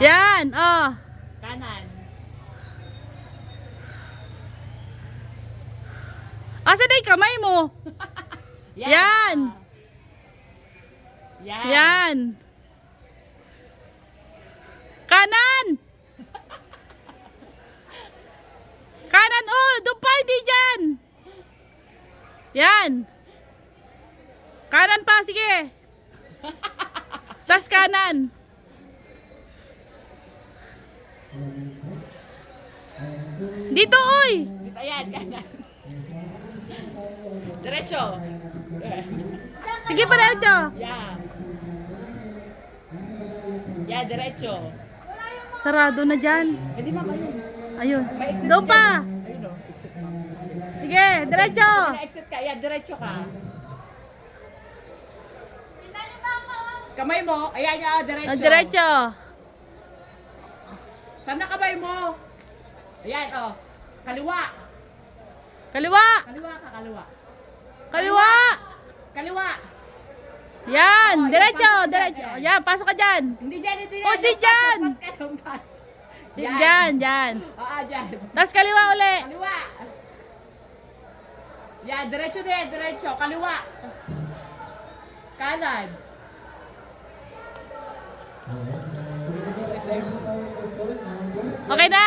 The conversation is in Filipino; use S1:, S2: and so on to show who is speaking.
S1: Yan, oh.
S2: Kanan.
S1: Asa na yung kamay mo? Yan.
S2: Yan.
S1: Yan. Kanan. Kanan, oh. Doon pa, hindi dyan. Yan. Kanan pa, sige. Tas kanan. Dito, oy.
S2: Ayan, kanan. Diretso.
S1: Sige pa diretso.
S2: Yan. Yan, diretso.
S1: Sarado na dyan.
S2: Hindi ma kayo.
S1: Ayun.
S2: May exit
S1: Doon pa.
S2: Ayun o. Exit mo.
S1: Sige, diretso.
S2: Na-exit ka. Yan, diretso ka. Kamay mo. Ayan, yan, diretso.
S1: Ah, diretso.
S2: Saan na kamay mo? Ayan, oh. Kaliwa.
S1: Kaliwa.
S2: Kaliwa ka, kaliwa.
S1: Kaliwa.
S2: Kaliwa.
S1: Yan,
S2: Oh,
S1: diretso,
S2: yan, pasok ka
S1: diretso.
S2: dyan.
S1: Yan, pasok ka dyan.
S2: Hindi dyan, hindi dyan.
S1: Oh, di dyan.
S2: Pas ka ng pas.
S1: Dyan, dyan.
S2: Oo, dyan.
S1: Tapos kaliwa uli.
S2: Kaliwa. Yan, diretso din, diretso. Kaliwa. Kanan.
S1: Okay na.